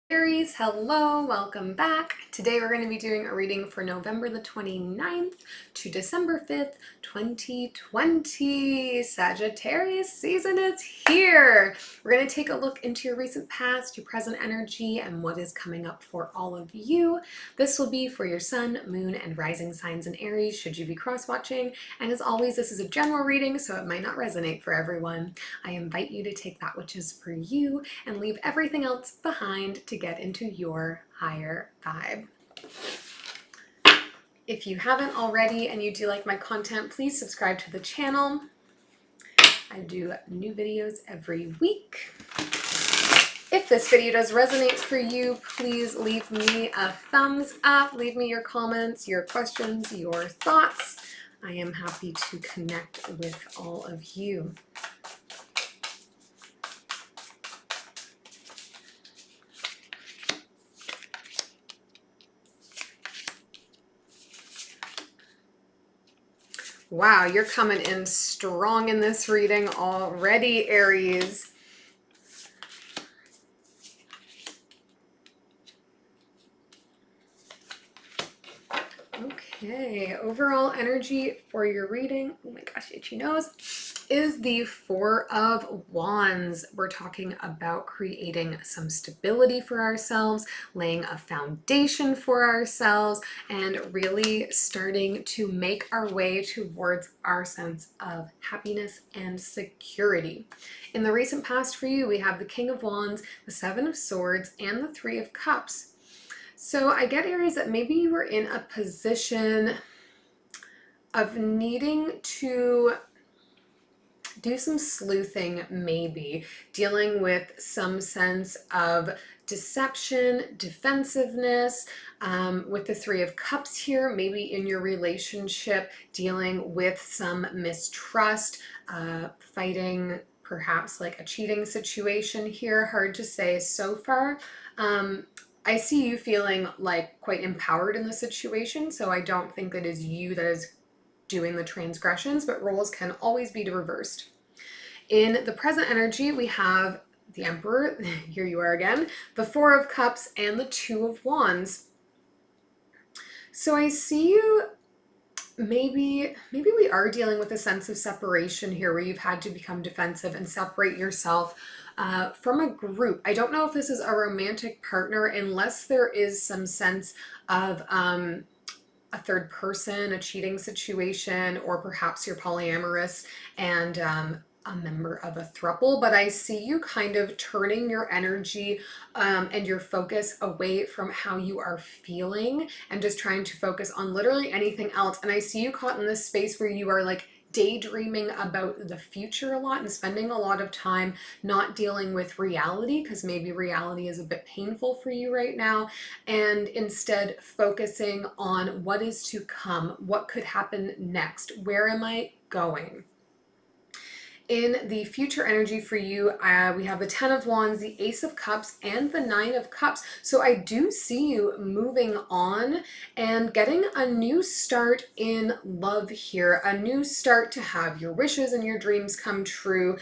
Aries, hello, welcome back. Today we're going to be doing a reading for November the 29th to December 5th, 2020. Sagittarius season is here. We're going to take a look into your recent past, your present energy, and what is coming up for all of you. This will be for your sun, moon, and rising signs in Aries, should you be cross-watching. And as always, this is a general reading, so it might not resonate for everyone. I invite you to take that which is for you and leave everything else behind to get into your higher vibe. If you haven't already and you do like my content, please subscribe to the channel. I do new videos every week. If this video does resonate for you, please leave me a thumbs up. Leave me your comments, your questions, your thoughts. I am happy to connect with all of you. Wow, you're coming in strong in this reading already, Aries. Okay, overall energy for your reading, oh my gosh, itchy nose, is the Four of Wands. We're talking about creating some stability for ourselves, laying a foundation for ourselves, and really starting to make our way towards our sense of happiness and security. In the recent past for you, we have the King of Wands, the Seven of Swords, and the Three of Cups. So I get, Aries, that maybe you were in a position of needing to do some sleuthing, maybe dealing with some sense of deception, defensiveness, with the Three of Cups here, maybe in your relationship, dealing with some mistrust, fighting perhaps like a cheating situation here. Hard to say so far. I see you feeling like quite empowered in the situation, so I don't think that is you that is doing the transgressions, but roles can always be reversed. In the present energy, we have the Emperor, here you are again, the Four of Cups, and the Two of Wands. So I see you, maybe we are dealing with a sense of separation here, where you've had to become defensive and separate yourself from a group. I don't know if this is a romantic partner, unless there is some sense of a third person, a cheating situation, or perhaps you're polyamorous and a member of a throuple. But I see you kind of turning your energy and your focus away from how you are feeling and just trying to focus on literally anything else. And I see you caught in this space where you are like daydreaming about the future a lot and spending a lot of time not dealing with reality, because maybe reality is a bit painful for you right now, and instead focusing on what is to come, what could happen next, where am I going. In the future energy for you, we have the Ten of Wands, the Ace of Cups, and the Nine of Cups. So I do see you moving on and getting a new start in love here, a new start to have your wishes and your dreams come true.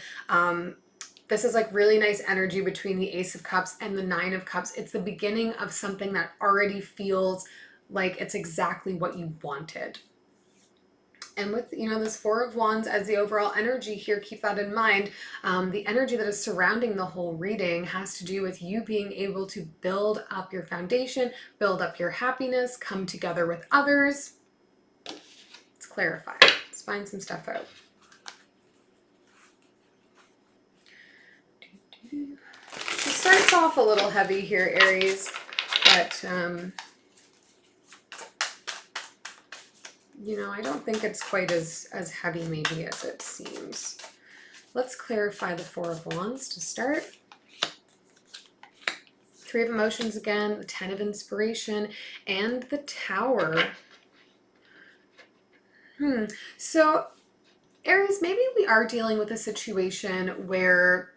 This is like really nice energy between the Ace of Cups and the Nine of Cups. It's the beginning of something that already feels like it's exactly what you wanted. And with, this Four of Wands as the overall energy here, keep that in mind. The energy that is surrounding the whole reading has to do with you being able to build up your foundation, build up your happiness, come together with others. Let's clarify. Let's find some stuff out. It starts off a little heavy here, Aries, but I don't think it's quite as heavy maybe as it seems. Let's clarify the Four of Wands to start. Three of Emotions again, the Ten of Inspiration, and the Tower. So Aries, maybe we are dealing with a situation where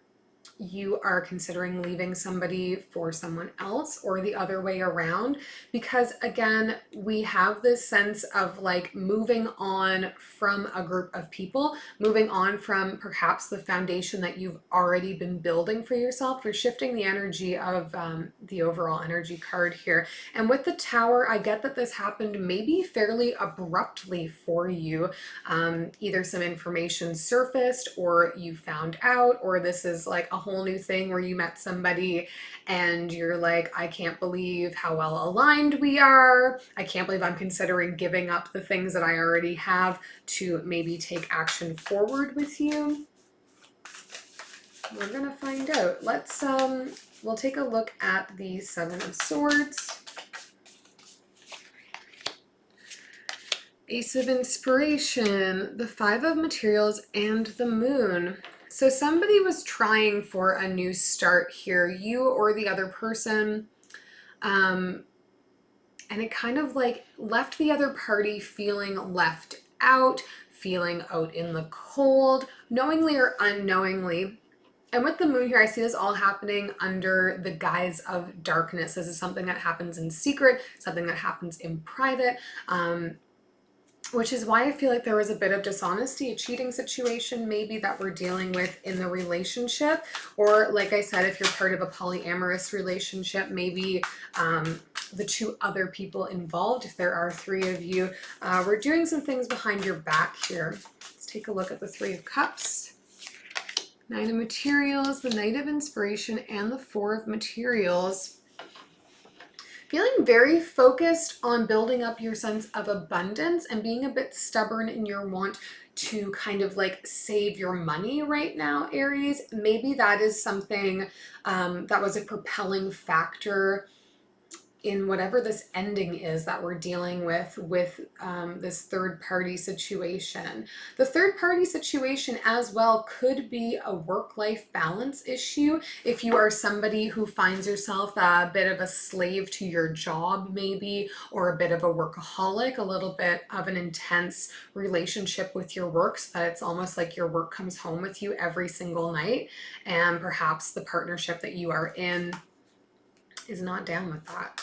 you are considering leaving somebody for someone else or the other way around, because again, we have this sense of like moving on from a group of people, moving on from perhaps the foundation that you've already been building for yourself. You're shifting the energy of the overall energy card here. And with the Tower, I get that this happened maybe fairly abruptly for you. Either some information surfaced or you found out, or this is like a whole new thing where you met somebody and you're like, I can't believe how well aligned we are. I can't believe I'm considering giving up the things that I already have to maybe take action forward with you. We're gonna find out. Let's we'll take a look at the Seven of Swords, Ace of Inspiration, the Five of Materials, and the Moon. So somebody was trying for a new start here, you or the other person, and it kind of like left the other party feeling left out, feeling out in the cold, knowingly or unknowingly. And with the Moon here, I see this all happening under the guise of darkness. This is something that happens in secret, something that happens in private. Which is why I feel like there was a bit of dishonesty, a cheating situation maybe that we're dealing with in the relationship. Or like I said, if you're part of a polyamorous relationship, maybe the two other people involved, if there are three of you, we're doing some things behind your back here. Let's take a look at the Three of Cups, Nine of Materials, the Knight of Inspiration, and the Four of Materials. Feeling very focused on building up your sense of abundance and being a bit stubborn in your want to kind of like save your money right now, Aries. Maybe that is something that was a propelling factor in whatever this ending is that we're dealing with this third party situation. The third party situation as well could be a work-life balance issue. If you are somebody who finds yourself a bit of a slave to your job maybe, or a bit of a workaholic, a little bit of an intense relationship with your work, so that it's almost like your work comes home with you every single night, and perhaps the partnership that you are in is not down with that.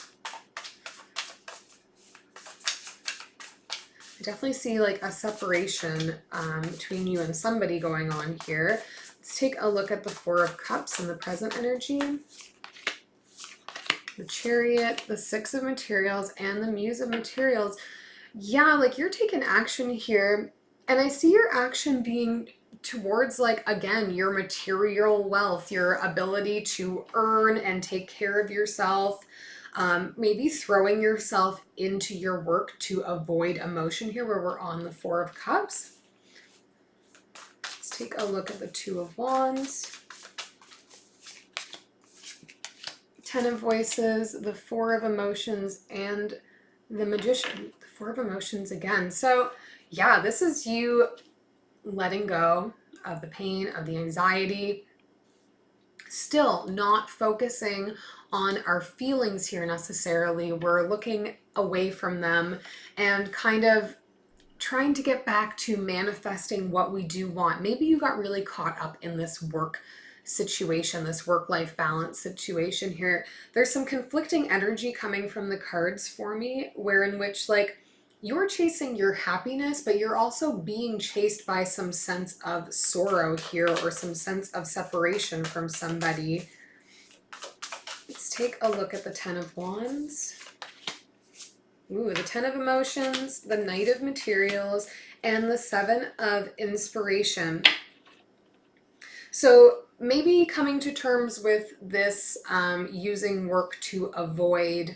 I definitely see like a separation between you and somebody going on here. Let's take a look at the Four of Cups and the present energy, the Chariot, the Six of Materials, and the Muse of Materials. Yeah, like you're taking action here, and I see your action being towards like, again, your material wealth, your ability to earn and take care of yourself, maybe throwing yourself into your work to avoid emotion here, where we're on the Four of Cups. Let's take a look at the Two of Wands, Ten of Voices, the Four of Emotions, and the Magician. The Four of Emotions again. So yeah, this is you letting go of the pain, of the anxiety, still not focusing on our feelings here necessarily. We're looking away from them and kind of trying to get back to manifesting what we do want. Maybe you got really caught up in this work situation, this work-life balance situation here. There's some conflicting energy coming from the cards for me, where in which like you're chasing your happiness, but you're also being chased by some sense of sorrow here, or some sense of separation from somebody. Let's take a look at the Ten of Wands. Ooh, the Ten of Emotions, the Knight of Materials, and the Seven of Inspiration. So maybe coming to terms with this, using work to avoid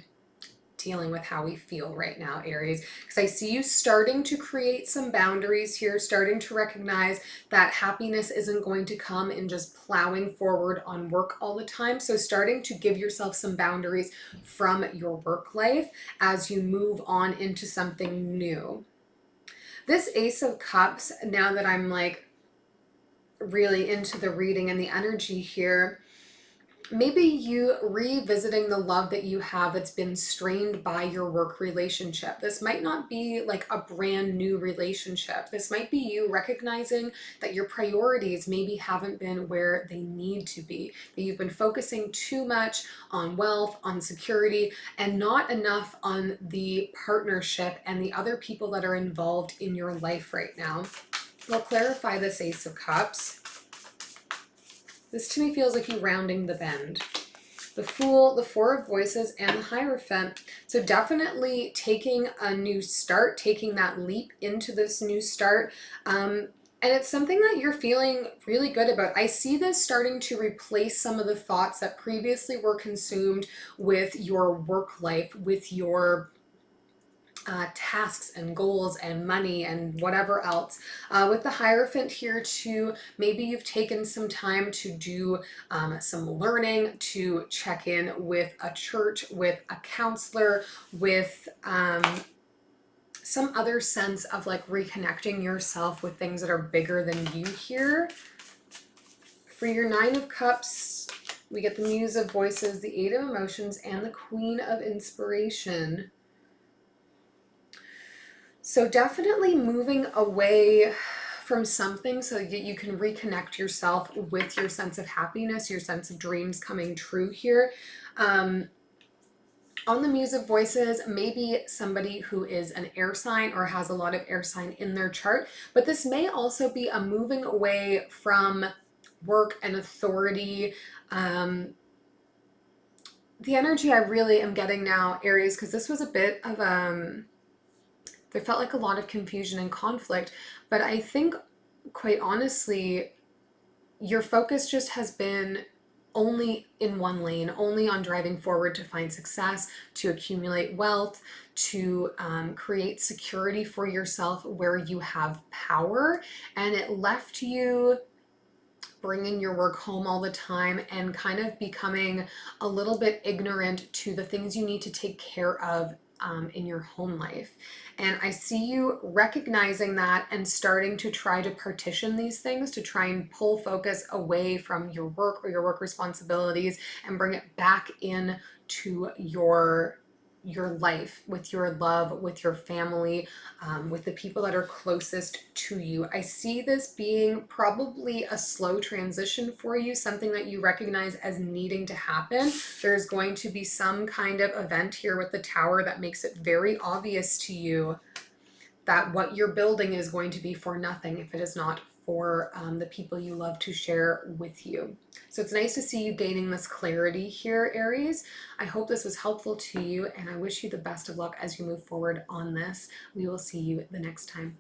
dealing with how we feel right now, Aries, because I see you starting to create some boundaries here, starting to recognize that happiness isn't going to come in just plowing forward on work all the time. So starting to give yourself some boundaries from your work life as you move on into something new. This Ace of Cups, now that I'm like really into the reading and the energy here, maybe you revisiting the love that you have that's been strained by your work relationship. This might not be like a brand new relationship. This might be you recognizing that your priorities maybe haven't been where they need to be, that you've been focusing too much on wealth, on security, and not enough on the partnership and the other people that are involved in your life right now. We'll clarify this Ace of Cups. This to me feels like you rounding the bend. The Fool, the Four of Voices, and the Hierophant. So definitely taking a new start, taking that leap into this new start. And it's something that you're feeling really good about. I see this starting to replace some of the thoughts that previously were consumed with your work life, with your tasks and goals and money and whatever else. With the Hierophant here too, maybe you've taken some time to do some learning, to check in with a church, with a counselor, with some other sense of like reconnecting yourself with things that are bigger than you here. For your Nine of Cups, we get the Muse of Voices, the Eight of Emotions, and the Queen of Inspiration. So definitely moving away from something so that you can reconnect yourself with your sense of happiness, your sense of dreams coming true here. On the Muse of Voices, maybe somebody who is an air sign or has a lot of air sign in their chart, but this may also be a moving away from work and authority. The energy I really am getting now, Aries, because this was a bit of there felt like a lot of confusion and conflict, but I think quite honestly, your focus just has been only in one lane, only on driving forward to find success, to accumulate wealth, to create security for yourself where you have power, and it left you bringing your work home all the time and kind of becoming a little bit ignorant to the things you need to take care of in your home life. And I see you recognizing that and starting to try to partition these things to try and pull focus away from your work or your work responsibilities and bring it back in to your life, with your love, with your family, with the people that are closest to you. I see this being probably a slow transition for you, something that you recognize as needing to happen. There's going to be some kind of event here with the Tower that makes it very obvious to you that what you're building is going to be for nothing if it is not for the people you love to share with you. So it's nice to see you gaining this clarity here, Aries. I hope this was helpful to you, and I wish you the best of luck as you move forward on this. We will see you the next time.